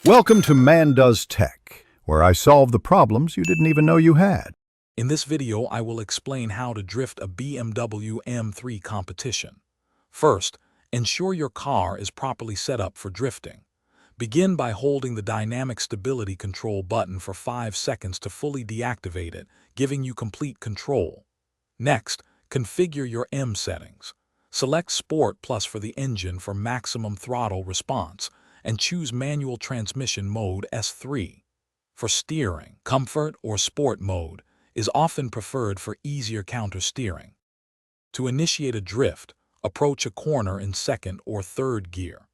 Welcome to Man Does Tech, where I solve the problems you didn't even know you had. In this video, I will explain how to drift a BMW M3 Competition. First, ensure your car is properly set up for drifting. Begin by holding the dynamic stability control button for 5 seconds to fully deactivate it, giving you complete control. Next, configure your M settings. Select Sport Plus for the engine for maximum throttle response, and choose Manual Transmission Mode S3. For steering, Comfort or Sport Mode is often preferred for easier counter-steering. To initiate a drift, approach a corner in second or third gear.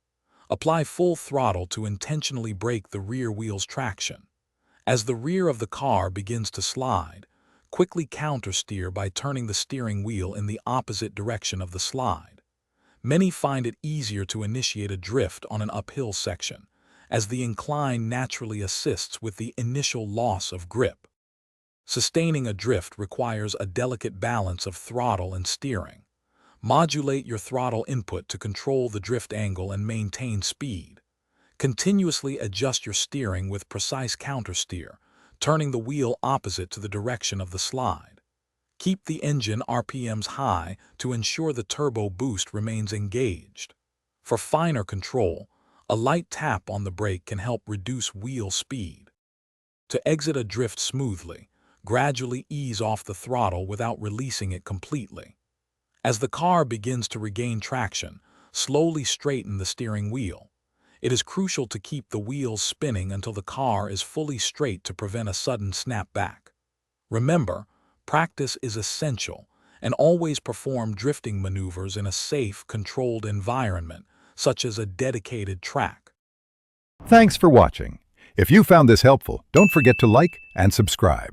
Apply full throttle to intentionally break the rear wheel's traction. As the rear of the car begins to slide, quickly counter-steer by turning the steering wheel in the opposite direction of the slide. Many find it easier to initiate a drift on an uphill section, as the incline naturally assists with the initial loss of grip. Sustaining a drift requires a delicate balance of throttle and steering. Modulate your throttle input to control the drift angle and maintain speed. Continuously adjust your steering with precise countersteer, turning the wheel opposite to the direction of the slide. Keep the engine RPMs high to ensure the turbo boost remains engaged. For finer control, a light tap on the brake can help reduce wheel speed. To exit a drift smoothly, gradually ease off the throttle without releasing it completely. As the car begins to regain traction, slowly straighten the steering wheel. It is crucial to keep the wheels spinning until the car is fully straight to prevent a sudden snap back. Remember, practice is essential, and always perform drifting maneuvers in a safe, controlled environment, such as a dedicated track. Thanks for watching. If you found this helpful, don't forget to like and subscribe.